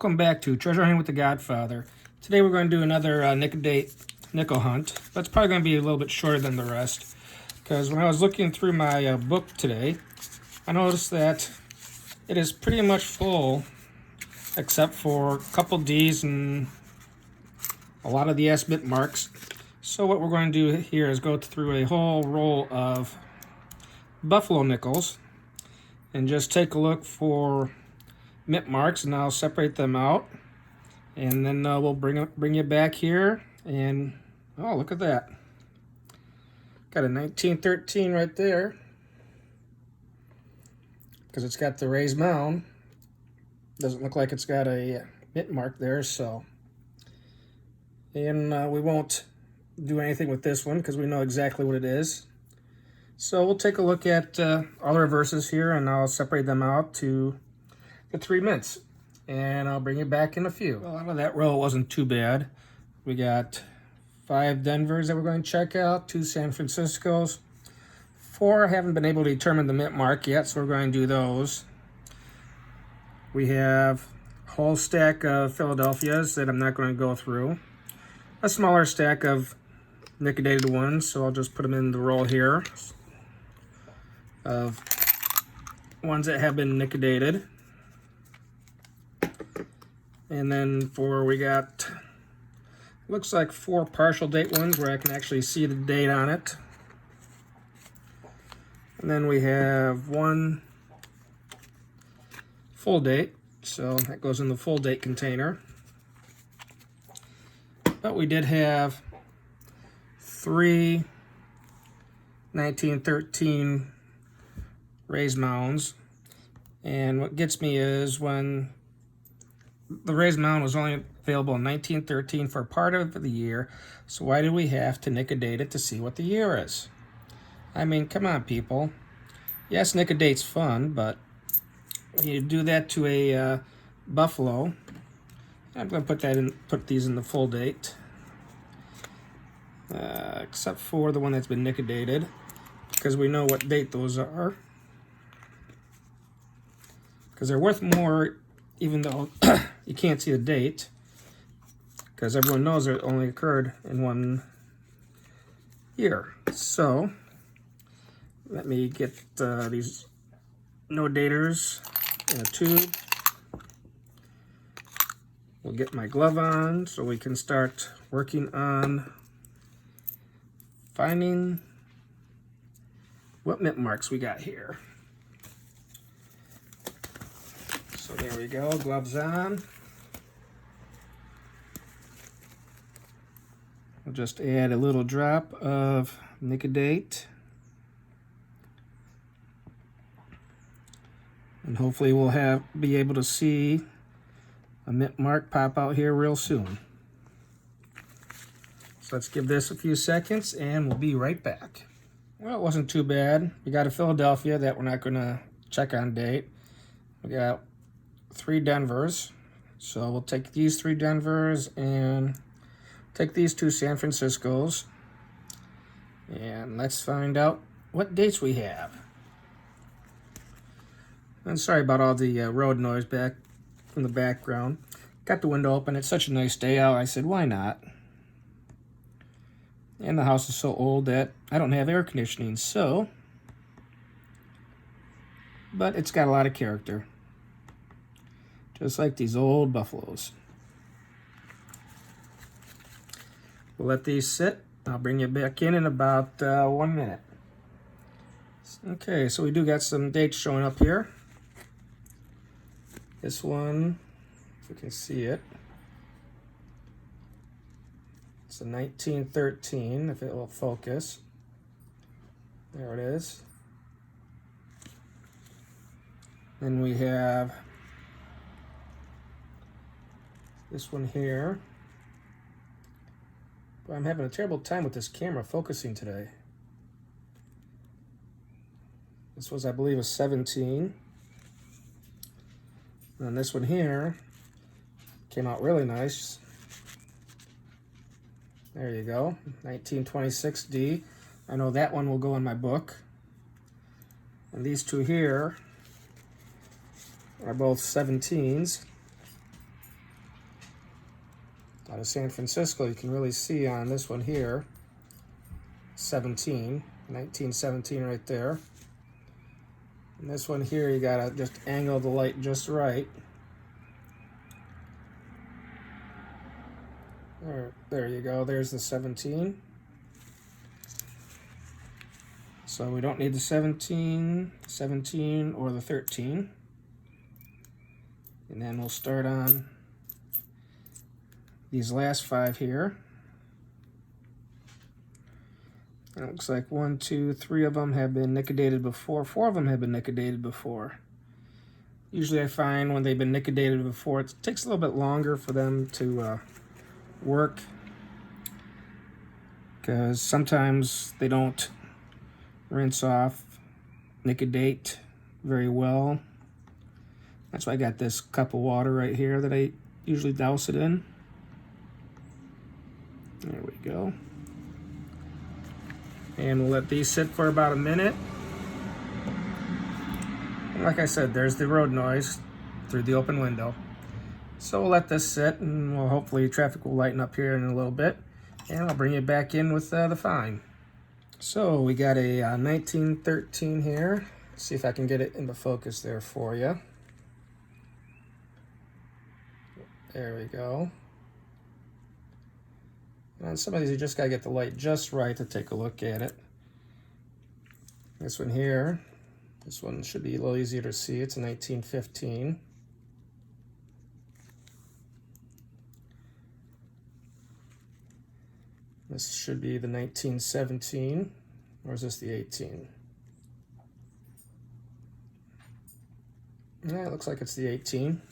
Welcome back to Treasure Hunting with the Godfather. Today we're going to do another Nic-a-Date nickel hunt. That's probably going to be a little bit shorter than the rest, because when I was looking through my book today, I noticed that it is pretty much full, except for a couple D's and a lot of the S bit marks. So what we're going to do here is go through a whole roll of buffalo nickels and just take a look for mint marks, and I'll separate them out, and then we'll bring you back here. And oh, look at that, got a 1913 right there because it's got the raised mound. Doesn't look like it's got a mint mark there. So, and we won't do anything with this one because we know exactly what it is. So we'll take a look at all the reverses here, and I'll separate them out to the 3 mints, and I'll bring you back in a few. Well, out of that row, it wasn't too bad. We got 5 Denvers that we're going to check out, 2 San Franciscos, 4 haven't been able to determine the mint mark yet, so we're going to do those. We have a whole stack of Philadelphias that I'm not going to go through. A smaller stack of Nic-a-Dated ones, so I'll just put them in the roll here of ones that have been Nic-a-Dated. And then we got, looks like 4 partial date ones where I can actually see the date on it. And then we have 1 full date, so that goes in the full date container. But we did have 3 1913 raised mounds. And what gets me is when the raised mound was only available in 1913 for part of the year, so why do we have to Nic-a-Date it to see what the year is? I mean, come on, people. Yes, Nic-a-Date's fun, but when you do that to a buffalo, I'm going to put these in the full date, except for the one that's been Nic-a-Dated, because we know what date those are, because they're worth more even though you can't see the date, because everyone knows it only occurred in 1 year. So let me get these no-daters in a tube. We'll get my glove on so we can start working on finding what mint marks we got here. So there we go, gloves on. We'll just add a little drop of Nic-a-Date, and hopefully we'll be able to see a mint mark pop out here real soon. So let's give this a few seconds and we'll be right back. Well, it wasn't too bad. We got a Philadelphia that we're not going to check on date. We got 3 Denvers, so we'll take these 3 Denvers and take these 2 San Franciscos, and let's find out what dates we have. And sorry about all the road noise back from the background. Got the window open. It's such a nice day out. I said, why not? And the house is so old that I don't have air conditioning, so, but it's got a lot of character, just like these old buffaloes. We'll let these sit. I'll bring you back in about 1 minute. Okay, so we do got some dates showing up here. This one, if you can see it, it's a 1913, if it will focus. There it is. Then we have this one here. But I'm having a terrible time with this camera focusing today. This was, I believe, a 17. And this one here came out really nice. There you go, 1926D. I know that one will go in my book. And these 2 here are both 17s. out of San Francisco. You can really see on this one here, 1917 right there. And this one here, you gotta just angle the light just right. There you go, there's the 17. So we don't need the 17, or the 13. And then we'll start on these last 5 here. And it looks like 1, 2, 3 of them have been Nic-a-Dated before. 4 of them have been Nic-a-Dated before. Usually I find when they've been Nic-a-Dated before, it takes a little bit longer for them to work, because sometimes they don't rinse off Nic-a-Date very well. That's why I got this cup of water right here that I usually douse it in. There we go. And we'll let these sit for about a minute. And like I said, there's the road noise through the open window. So we'll let this sit, and hopefully traffic will lighten up here in a little bit. And I'll bring you back in with the fine. So we got a 1913 here. Let's see if I can get it into focus there for you. There we go. And on some of these, you just gotta get the light just right to take a look at it. This one here, this one should be a little easier to see. It's a 1915. This should be the 1917, or is this the 18? Yeah, it looks like it's the 18.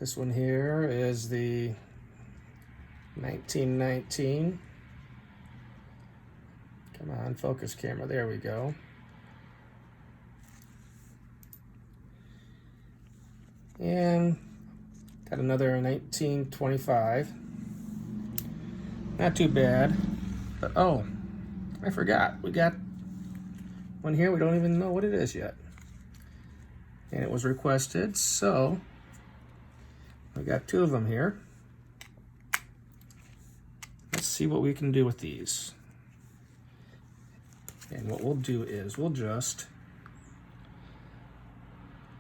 This one here is the 1919. Come on, focus camera, there we go. And got another 1925. Not too bad, but oh, I forgot. We got one here, we don't even know what it is yet. And it was requested, so we got 2 of them here. Let's see what we can do with these. And what we'll do is we'll just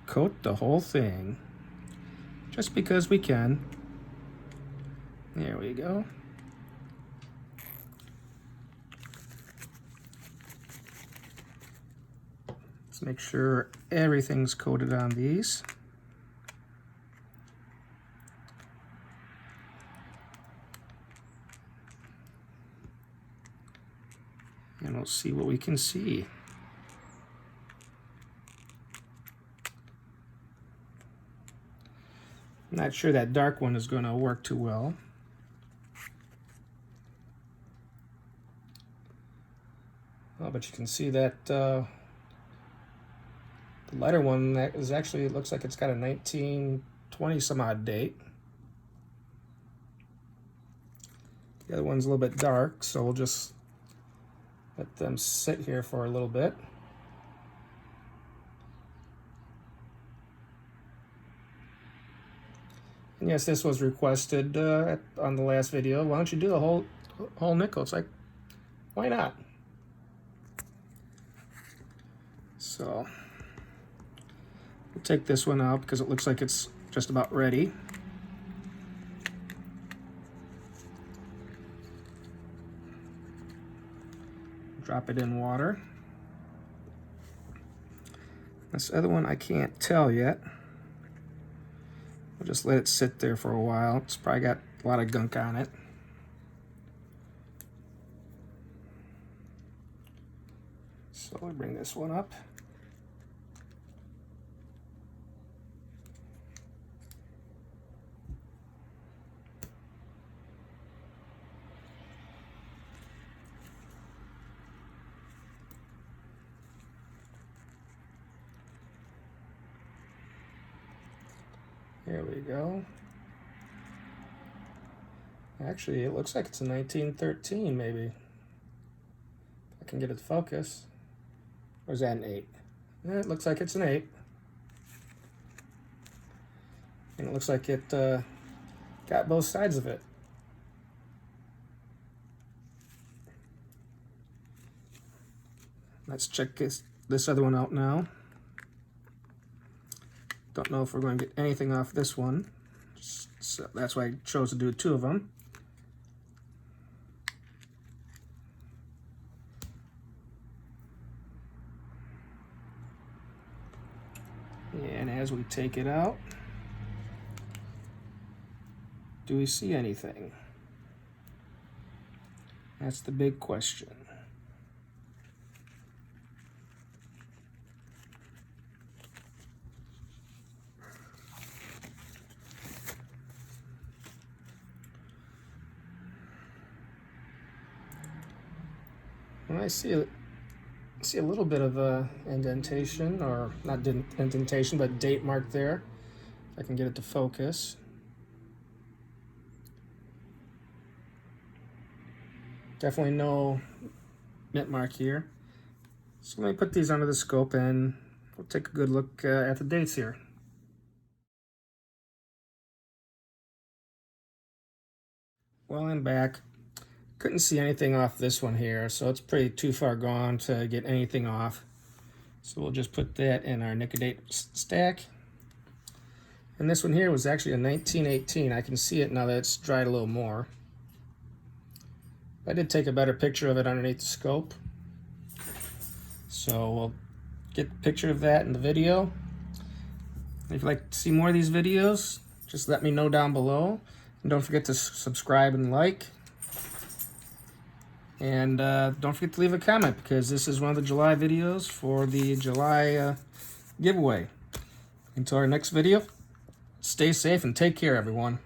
coat the whole thing, just because we can. There we go. Let's make sure everything's coated on these. And we'll see what we can see. I'm not sure that dark one is going to work too well. Oh, but you can see that the lighter one that is actually, it looks like it's got a 1920 some odd date. The other one's a little bit dark, so we'll just let them sit here for a little bit. And yes, this was requested on the last video. Why don't you do the whole nickel? It's like, why not? So we'll take this one out because it looks like it's just about ready. Drop it in water. This other one I can't tell yet. We'll just let it sit there for a while. It's probably got a lot of gunk on it. So we'll bring this one up. There we go. Actually, it looks like it's a 1913, maybe. If I can get it to focus. Or is that an 8? It looks like it's an 8. And it looks like it got both sides of it. Let's check this other one out now. Don't know if we're going to get anything off this one. So that's why I chose to do 2 of them. And as we take it out, do we see anything? That's the big question. Well, I see a little bit of a indentation, or not indentation, but date mark there. If I can get it to focus. Definitely no mint mark here. So let me put these under the scope and we'll take a good look at the dates here. Well, I'm back. Couldn't see anything off this one here, so it's pretty too far gone to get anything off. So we'll just put that in our Nic-a-Date stack. And this one here was actually a 1918. I can see it now that it's dried a little more. I did take a better picture of it underneath the scope. So we'll get the picture of that in the video. If you'd like to see more of these videos, just let me know down below. And don't forget to subscribe and like. And don't forget to leave a comment, because this is one of the July videos for the July giveaway. Until our next video, stay safe and take care, everyone.